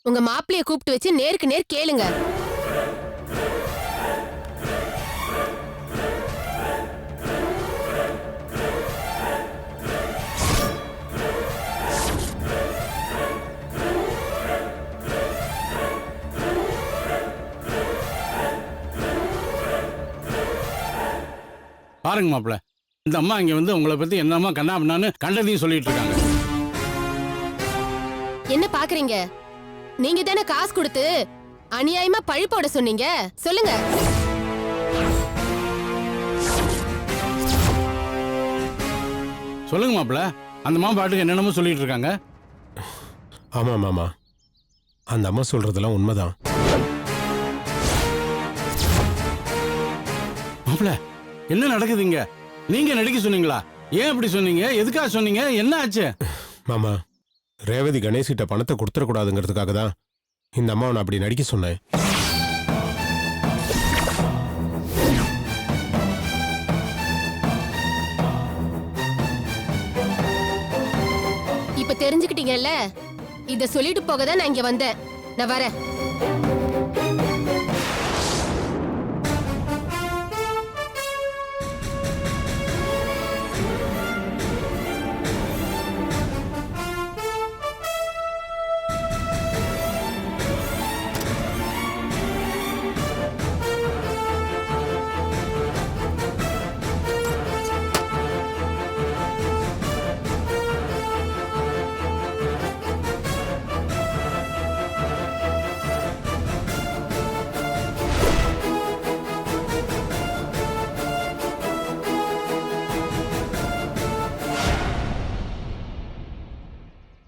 உங்க மாப்பிளைய கூப்பிட்டு வச்சு நேருக்கு நேர் கேளுங்க. பாருங்க மாப்பிள்ள, இந்த அம்மா இங்க வந்து உங்களை பத்தி என்னம்மா கண்ணாபின்னான்னு கண்டதையும் சொல்லிட்டு இருக்காங்க. என்ன பாக்குறீங்க? நீங்க தானே காசு கொடுத்து அநியாயமா பழி போட சொன்னீங்க. சொல்லுங்க. சொல்லுங்க மாப்பிள்ள, அந்த அம்மா பாட்டுக்கு என்னென்னமோ சொல்லிட்டு இருக்காங்க. ஆமா மாமா, அந்த அம்மா சொல்றதெல்லாம் உண்மைதான். மாப்பிள்ள, என்ன நடக்குதுங்க? நீங்க நடிக்க சொன்னீங்களா? ஏன் இப்படி சொன்னீங்க? எதுக்காக சொன்னீங்க? என்ன ஆச்சு? மாமா, ரேவதி கணேஷ்கிட்ட பணத்தை கொடுத்துடக்கூடாதுங்கிறதுக்காக தான் இந்த அம்மாவை நான் அப்படி நடிக்க சொன்னேன். இப்ப தெரிஞ்சுக்கிட்டீங்கல்ல, இத சொல்லிட்டு போக தான் நான் இங்க வந்தேன். நான் வரேன்.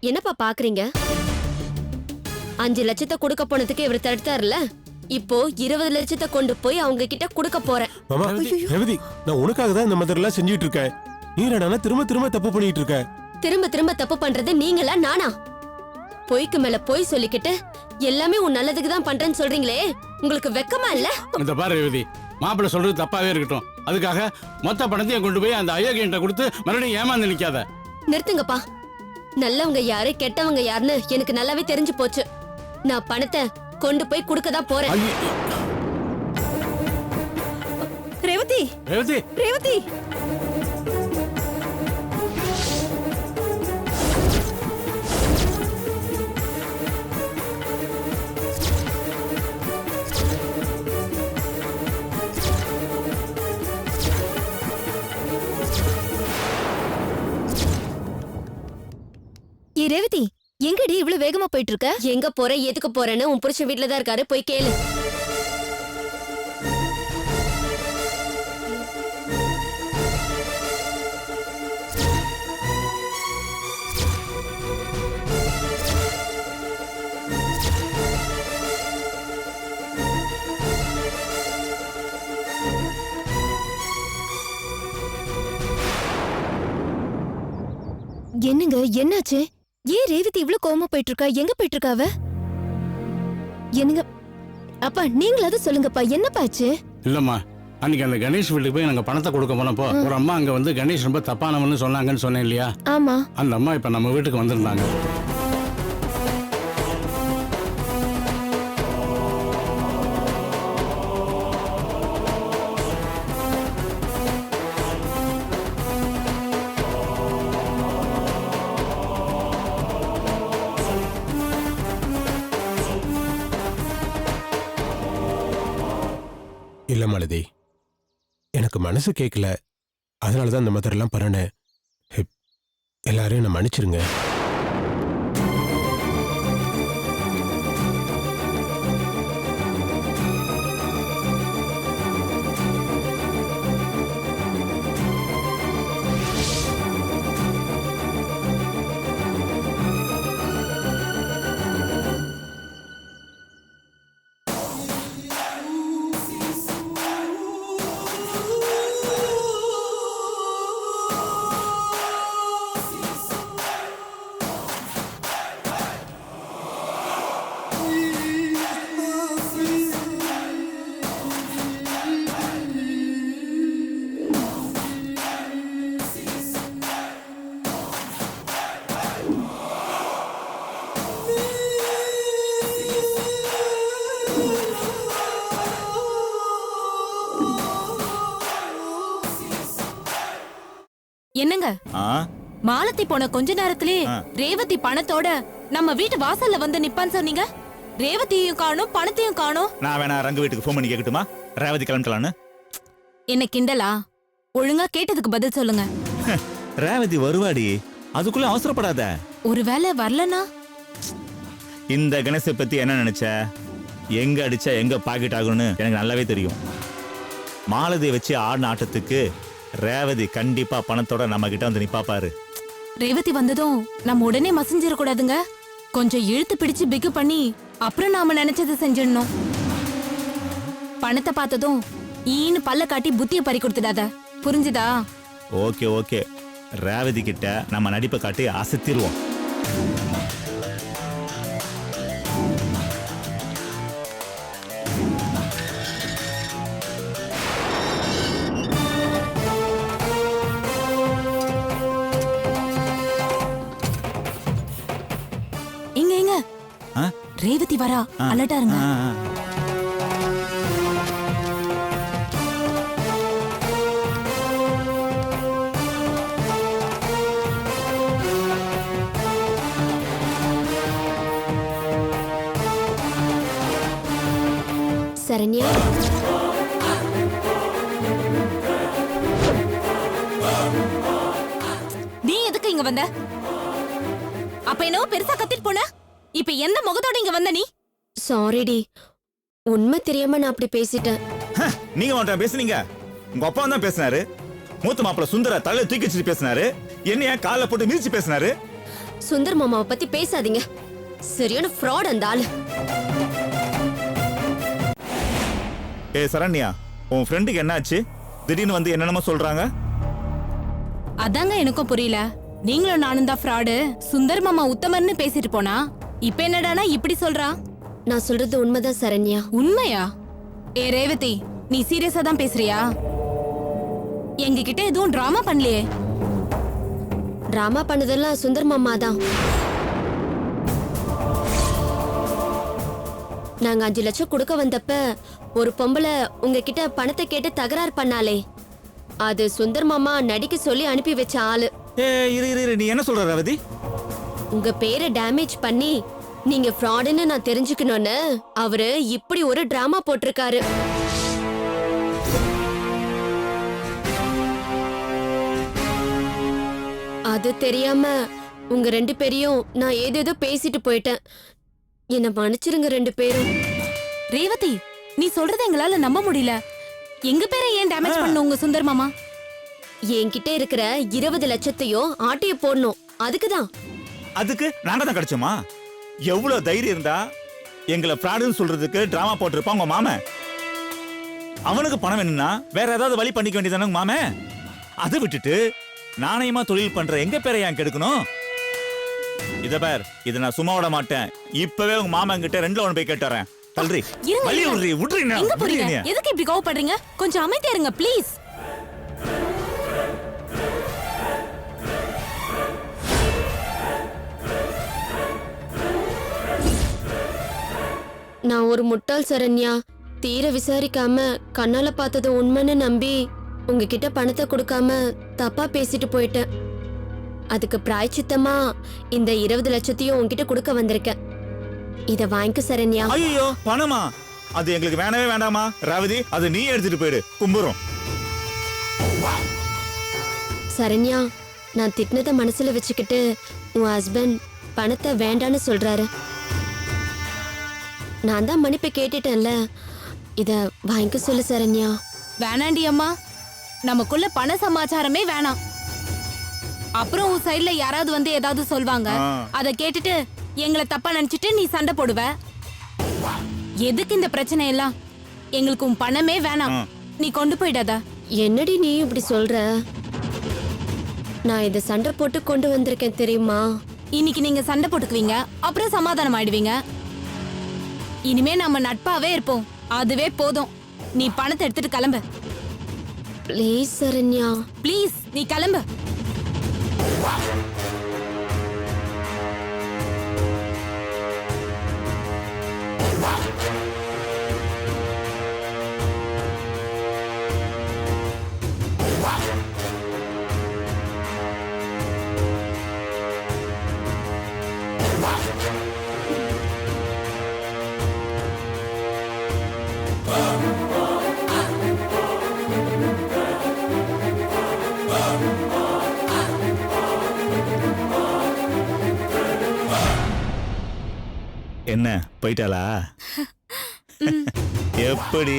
என்னப்பா பாக்குறீங்க? 5 லட்சத்தை கொடுக்க போனதுக்கு இவர் தடுத்தாருல, இப்போ 20 லட்சத்தை கொண்டு போய் அவங்க கிட்ட கொடுக்க போறேன். மாமா, ரேவதி, நான் உனக்காக தான் இந்த மாதிரி எல்லாம் செஞ்சுட்டு இருக்கேன். நீ என்னடா திரும்ப திரும்ப தப்பு பண்ணிட்டு இருக்க? திரும்ப திரும்ப தப்பு பண்றது நீங்களா நானா? பொய்க்கு மேல பொய் சொல்லிக்கிட்டு எல்லாமே உன் நல்லதுக்கு தான் பண்றேன்னு சொல்றீங்களே, உங்களுக்கு வெக்கமா இல்ல? இந்த பாரு ரேவதி, மாப்பிள்ள சொல்றது தப்பாவே இருக்கட்டும். அதுக்காக மொத்த பணத்தையும் கொண்டு போய் அந்த அயோக்கியன்ட்ட கொடுத்து மறுபடியும் ஏமாந்து நிக்காத. நிறுத்துங்கப்பா. நல்லவங்க யாரு கெட்டவங்க யாருன்னு எனக்கு நல்லாவே தெரிஞ்சு போச்சு. நான் பணத்தை கொண்டு போய் கொடுக்க தான் போறேன். ரேவதி, ரேவதி, ரேவதி, ரேவதி, எங்கடி இவ்வளவு வேகமா போயிட்டு இருக்க? எங்க போற எதுக்கு போறேன்னு உன் புருஷன் வீட்டுல தான் இருக்காரு, போய் கேளு. என்னங்க, என்னாச்சு? ஏன் ரேவதி இவ்ளோ கோவமா போயிட்டு இருக்கா? எங்க போயிட்டு இருக்கா அவ? என்னங்க அப்பா, நீங்களாவது சொல்லுங்கப்பா, என்னப்பா ஆச்சு? இல்லம்மா, அன்னைக்கு அந்த கணேஷ் வீட்டுக்கு போய் நாங்க பணத்தை கொடுக்க போனப்போ ஒரு அம்மா அங்க வந்து கணேஷ் ரொம்ப தப்பானவன்னு சொன்னாங்கன்னு சொன்னேன் இல்லையா? ஆமா. அந்த அம்மா இப்ப நம்ம வீட்டுக்கு வந்திருந்தாங்க. இல்ல மாலதி, எனக்கு மனசு கேட்கல. அதனாலதான் இந்த மாதிரி எல்லாம் பண்ணேன். எல்லாரையும் என்ன மன்னிச்சிருங்க. என்னங்க ஆ மாலத்தி போன கொஞ்ச நேரத்திலே ஆ. ரேவதி பணத்தோட நம்ம வீட்டு வாசல்ல வந்து நிப்பான்னு சொன்னீங்க. ரேவதியையும் காணோம், பணத்தையும் காணோம். நான் வேணா ரங்கு வீட்டுக்கு ஃபோன் பண்ணி கேட்கட்டுமா? ரேவதி கிளம்பிட்டலான்னு. என்ன கிண்டலா? ஒழுங்கா கேட்டதுக்கு பதில் சொல்லுங்க. ரேவதி வருவாடி, அதுக்குள்ள அவசரப்படாத. ஒருவேளை வரலனா? இந்த கணேசை பத்தி என்ன நினைச்ச? எங்க அடிச்சா எங்க பாக்கெட் ஆகும்னு எனக்கு நல்லாவே தெரியும். மாலதியை வச்சு ஆடின ஆட்டத்துக்கு ரேவதி கண்டிப்பா பணத்தோட நம்ம கிட்ட வந்து நிப்பா பாரு. ரேவதி வந்ததும் நம்ம உடனே மசிஞ்சிட கூடாதுங்க. கொஞ்சம் இழுத்து பிடிச்சு பிக்கு பண்ணி அப்புறம் நாம நினைச்சதை செஞ்சிடணும். பணத்தை பார்த்ததும் ஈன்னு பல்ல காட்டி புத்திய பறி கொடுத்துடாத, புரிஞ்சுதா? ஓகே ஓகே, ரேவதி கிட்ட நம்ம நடிப்பை காட்டி அசத்திடுவோம். இங்க இங்க ஆ? ரேவதி வரா, ஆ. அலர்ட்டா இருங்க. ஆ, ஆ. சரண்யா, நீ எதுக்கு இங்க வந்த? அப்ப என்னவோ பெருசா கத்திட்டு போன. இப்ப எந்த முகத்தோட இங்க வந்த நீ? சாரிடி, உண்மை தெரியாம நான் அப்படி பேசிட்டேன். நீங்க அவன்கிட்ட பேசுனீங்க? உங்க அப்பா தான் பேசினாரு. மூத்த மாப்பிள்ள சுந்தர தலையை தூக்கி வச்சுட்டு பேசினாரு. என்னைய காலை போட்டு மிதிச்சு பேசினாரு. சுந்தர் மாமாவை பத்தி பேசாதீங்க, சரியான ஃப்ராட் அந்த ஆளு. ஏ சரண்யா, உன் ஃப்ரெண்டுக்கு என்னாச்சு? திடீர்னு வந்து என்னென்னமோ சொல்றாங்க. அதாங்க எனக்கும் புரியல. நீங்களும் நானும் தான் ஃப்ராடு, சுந்தர் மாமா உத்தமர்னு பேசிட்டு போனா இப்ப என்னடானா இப்படி சொல்றா? நான் சொல்றது உண்மைதான் சரண்யா. உண்மையா? ஏ ரேவதி, நீ சீரியஸா தான் பேசுறியா? எங்க கிட்ட எதுவும் டிராமா பண்ணலையே. டிராமா பண்ணதெல்லாம் சுந்தர் மாமா தான். நாங்க 5 லட்சம் கொடுக்க வந்தப்ப ஒரு பொம்பளை உங்ககிட்ட பணத்தை கேட்டு தகராறு பண்ணாலே, அது சுந்தர் மாமா நடிக்க சொல்லி அனுப்பி வச்ச ஆளு. ஏ இரு இரு இரு, நீ என்ன சொல்ற ரேவதி? உங்க பேரை டேமேஜ் பண்ணி நீங்க ஃப்ராடுன்னு நான் தெரிஞ்சுக்கணும்னு அவரு இப்படி ஒரு டிராமா போட்டிருக்காரு. அது தெரியாம உங்க 2 பேரையும் நான் ஏதேதோ பேசிட்டு போயிட்டேன். என்ன மன்னிச்சிருங்க 2 பேரும். ரேவதி, நீ சொல்றத எங்களால நம்ப முடியல. எங்க பேரை ஏன் டேமேஜ் பண்ண உங்க சுந்தர் மாமா? என்கிட்ட இருக்கிற 20 லட்சத்தையும் ஆட்டிய போடணும், அதுக்குதான். அதுக்கு நாங்க தான் கிடைச்சோமா? எவ்வளவு தைரியம் இருந்தா எங்களை ஃப்ராடுன்னு சொல்றதுக்கு டிராமா போட்டிருப்பான் உங்க மாமன். அவனுக்கு பணம் வேணும்னா வேற ஏதாவது வழி பண்ணிக்க வேண்டியதானே உங்க மாமன். அதை விட்டுட்டு நாணயமா தொழில் பண்ற எங்க பேரை ஏன் கெடுக்கணும்? இத பேர், இதை நான் சும்மா விட மாட்டேன். இப்பவே உங்க மாமன் கிட்ட 2ல 1 போய் கேட்டு வரேன். தல்றி இருங்க, வழி இருங்க. விடுறி விடுறீங்க. எங்க போறீங்க? எதுக்கு இப்படி கோவப்படுறீங்க? கொஞ்சம் அமைதியா இருங்க ப்ளீஸ். நான் ஒரு முட்டாள் சரண்யா. தீர விசாரிக்காம கண்ணால பார்த்தது உண்மைன்னு நம்பி உங்ககிட்ட பணத்தை கொடுக்காம தப்பா பேசிட்டு போயிட்டேன். அதுக்கு பிராய்ச்சித்தமா இந்த 20 லட்சத்தையும் உங்ககிட்ட கொடுக்க வந்திருக்கேன். இத வாங்கிக்க சரண்யா. ஐயோ, பணமா? அது எங்களுக்கு வேணவே வேண்டாமா ரேவதி? அது நீ எடுத்துட்டு போயிடு, கும்புறோம். சரண்யா, நான் திட்டினதை மனசுல வச்சுக்கிட்டு உன் ஹஸ்பண்ட் பணத்தை வேண்டான்னு சொல்றாரு. நான் தான் மன்னிப்பு கேட்டுட்டேன்ல, இத வாங்கிக்க சொல்லு சரண்யா. வேணாண்டி அம்மா, நமக்குள்ள பண சமாச்சாரமே வேணாம். அப்புறம் உன் சைடுல யாராவது வந்து ஏதாவது சொல்வாங்க, அத கேட்டுட்டு எங்களை தப்பா நினைச்சிட்டு நீ சண்டை போடுவ. எதுக்கு இந்த பிரச்சனை எல்லாம்? எங்களுக்கு உன் பணமே வேணாம், நீ கொண்டு போயிடாத. என்னடி நீ இப்படி சொல்ற? நான் இத சண்டை போட்டு கொண்டு வந்திருக்கேன் தெரியுமா? இன்னைக்கு நீங்க சண்டை போட்டுக்குவீங்க, அப்புறம் சமாதானம் ஆயிடுவீங்க. இனிமே நம்ம நட்பாவே இருப்போம், அதுவே போதும். நீ பணத்தை எடுத்துட்டு கிளம்பு. ப்ளீஸ் சரண்யா. ப்ளீஸ், நீ கிளம்பு. என்ன போயிட்டாளா? எப்படி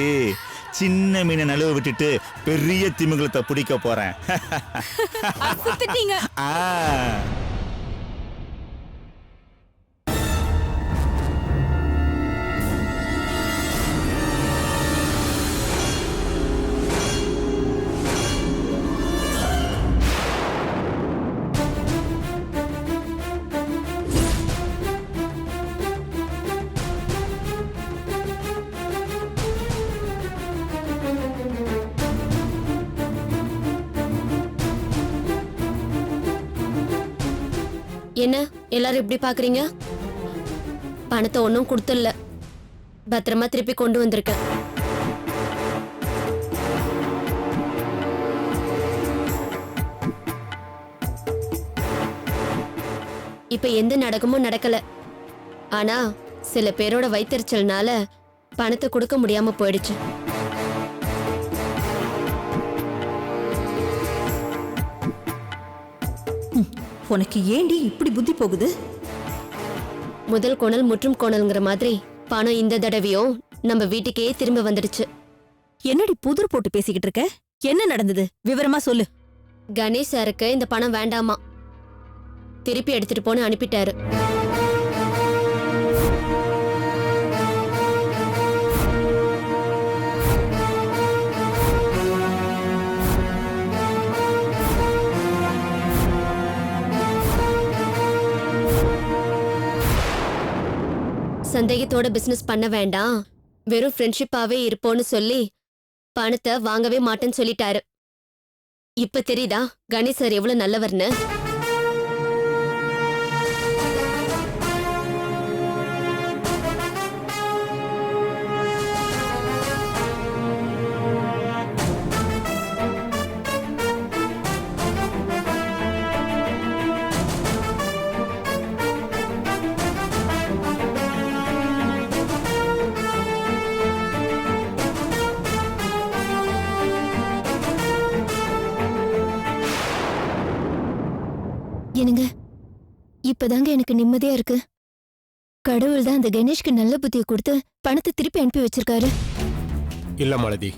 சின்ன மீனை நழுவ விட்டுட்டு பெரிய திமிங்கலத்தை பிடிக்க போறேன். அசத்திட்டீங்க. ஆ. என்ன எல்லாரும் இப்படி பாக்குறீங்க? பணத்தை ஒன்னும் கொடுத்துடல, பத்திரமா திருப்பி கொண்டு வந்திருக்கேன். இப்ப எந்த நாடகமும் நடக்கல. ஆனா சில பேரோட வைத்தறிச்சல்னால பணத்தை கொடுக்க முடியாம போயிடுச்சு. உனக்கு ஏண்டி இப்படி புத்தி போகுது? முதல் கோணல் முற்றும் கோணல்ங்கிற மாதிரி பணம் இந்த தடவையும் நம்ம வீட்டுக்கே திரும்ப வந்துடுச்சு. என்னடி புதிர் போட்டு பேசிக்கிட்டு இருக்க? என்ன நடந்தது? விவரமா சொல்லு. கணேஷ் சாருக்கு இந்த பணம் வேண்டாமா, திருப்பி எடுத்துட்டு போன்னு அனுப்பிட்டாரு. சந்தேகத்தோட பிசினஸ் பண்ண வேண்டாம், வெறும் ஃப்ரெண்ட்ஷிப்பாவே இருப்போன்னு சொல்லி பணத்தை வாங்கவே மாட்டேன்னு சொல்லிட்டாரு. இப்ப தெரியுதா கணேஷ் சார் எவ்வளவு நல்லவர்னு? என்னங்க, இப்பதாங்க எனக்கு நிம்மதியா இருக்கு. கடவுள் தான் அந்த கணேஷ்க்கு நல்ல புத்தியை கொடுத்து பணத்தை திருப்பி அனுப்பி வச்சிருக்காரு. இல்ல மாலதி,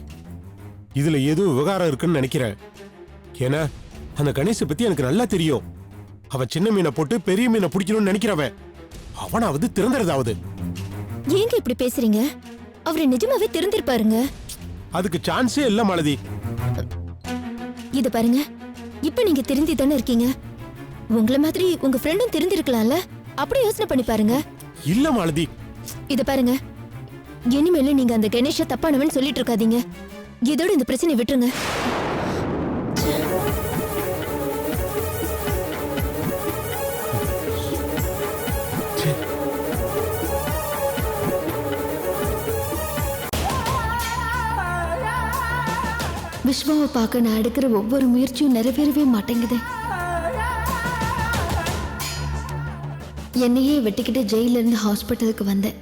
இதுல ஏதோ விவகாரம் இருக்குன்னு நினைக்கிறேன். ஏன்னா அந்த கணேஷை பத்தி எனக்கு நல்லா தெரியும். அவன் சின்ன மீனை போட்டு பெரிய மீனை பிடிக்கணும்னு நினைக்கிறவன். அவனாவது திறந்துறதாவது. ஏங்க இப்படி பேசுறீங்க? அவரு நிஜமாவே திறந்திருப்பாருங்க. அதுக்கு சான்ஸே இல்ல மாலதி. இது பாருங்க, இப்ப நீங்க திருந்தி தானே இருக்கீங்க. உங்கள மாதிரி உங்க ஃப்ரெண்டும் தெரிஞ்சிருக்கலாம்ல. அப்படி யோசனை பண்ணி பாருங்க. இல்ல மாலதி, இத பாருங்க, இனிமேல நீங்க அந்த கணேஷ தப்பானவன் சொல்லிட்டு இருக்காதீங்க. இதோட இந்த பிரச்சனை விட்டுருங்க. விஸ்வாவை பார்க்க நான் எடுக்கிற ஒவ்வொரு முயற்சியும் நிறைவேறவே மாட்டேங்குது. என்னையே வெட்டிக்கிட்டு ஜெயில இருந்து ஹாஸ்பிட்டலுக்கு வந்தேன்.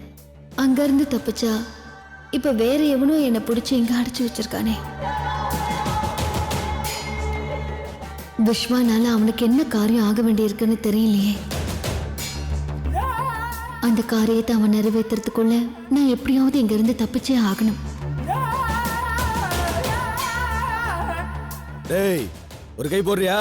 அங்க இருந்து தப்பிச்சா இப்ப வேற எவனோ என்னை பிடிச்சி இங்க அடைச்சு வச்சிருக்கானே. விஸ்வானால அவனுக்கு என்ன காரியம் ஆக வேண்டியிருக்குன்னு தெரியலையே. அந்த காரியத்தை அவன் நிறைவேற்றுறதுக்குள்ள நான் எப்படியாவது இங்க இருந்து தப்பிச்சே ஆகணும். டேய், ஒரு கை போடுறியா?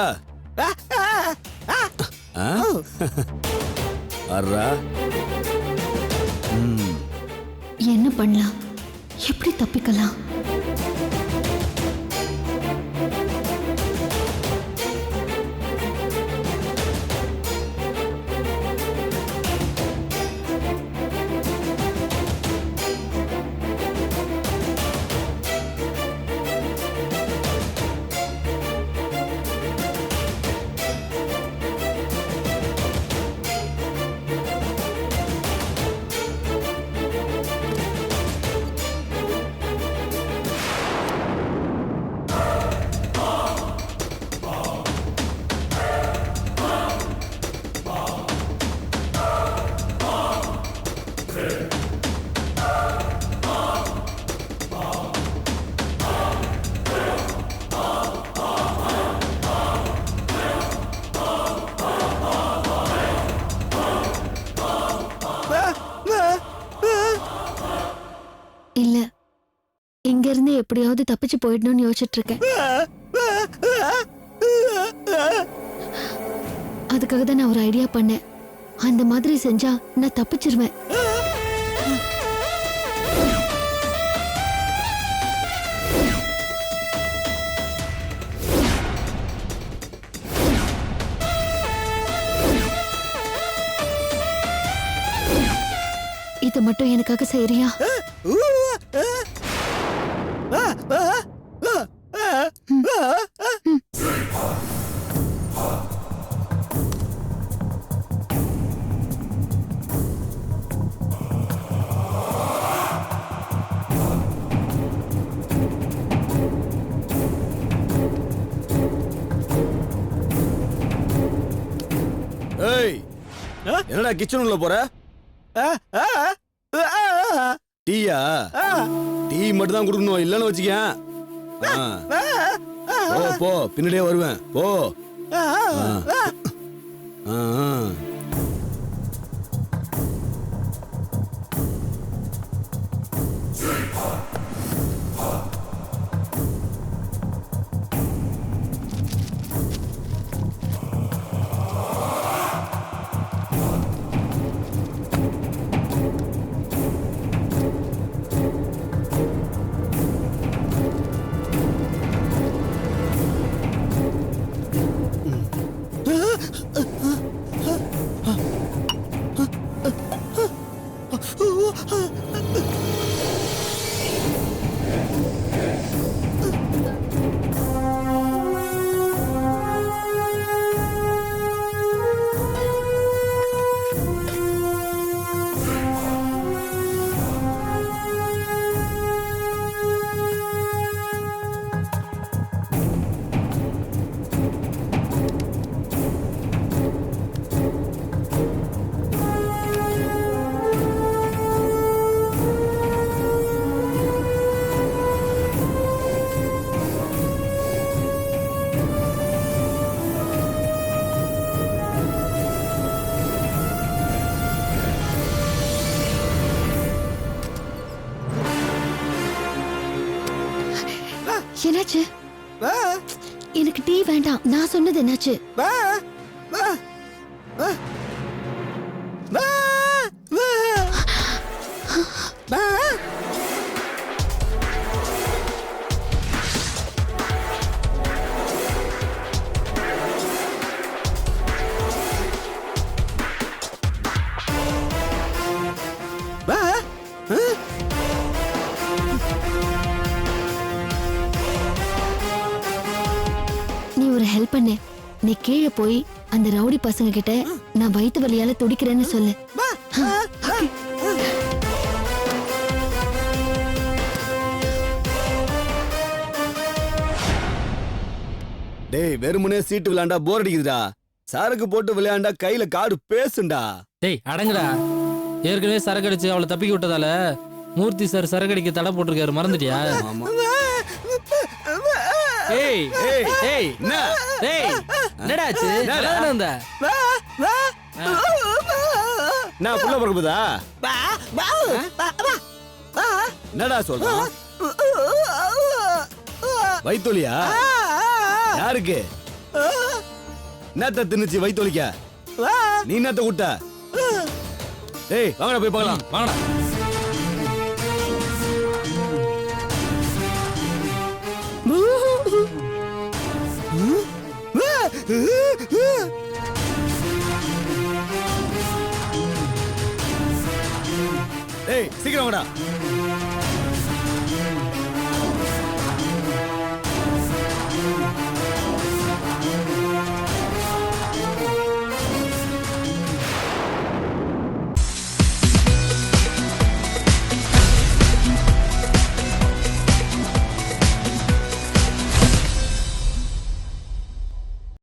என்ன பண்ணலாம்? எப்படி தப்பிக்கலாம்? எப்படியாவது தப்பிச்சு போயிடணும்னு யோசிச்சுட்டு இருக்கேன். அதுக்காக தான் நான் ஒரு ஐடியா பண்ணேன். அந்த மாதிரி செஞ்சா நான் தப்பிச்சிருவேன். இதை மட்டும் எனக்காக செய்யறியா? ஏய் என்னடா கிச்சன் உள்ள போற? டீயா? டீ மட்டும் தான் கொடுக்கணும், இல்லன்னு வச்சுக்கேன். போ போ, பின்னாடியே வருவேன். போ. என்னாச்சு? எனக்கு டீ வேண்டாம். நான் சொன்னது என்னாச்சு? ஹெல்ப் பண்ணு. நீ கீழே போய் அந்த ரவுடி பசங்க கிட்ட நான் வயித்து வலியால துடிக்கிறேன்னு சொல்லு. டேய் வெறுமனே சீட்டு விளையாண்டா போர் அடிக்குதுடா. சரக்கு போட்டு விளையாண்டா கையில காடு பேசுண்டா. டேய் அடங்குடா. ஏற்கனவே சரக்கு அடிச்சு அவளை தப்பிக்க விட்டதால மூர்த்தி சார் சரக்கு அடிக்க தடை போட்டிருக்காரு, மறந்துட்டியா? ஏய் ஏய் ஏய் என்ன? டேய் என்னடா ஆச்சு? நல்லா வந்த நான் புள்ள பறக்குதா? என்னடா சொல்ற? வைத்தோலியா? யாருக்கு? என்னத்த தின்னுச்சு வைத்தோலிக்க? நீ என்னத்த கூட்ட? டேய் வாங்கடா போய் பார்க்கலாம். வாங்கடா. ஏய் சீக்கிரம் வாடா.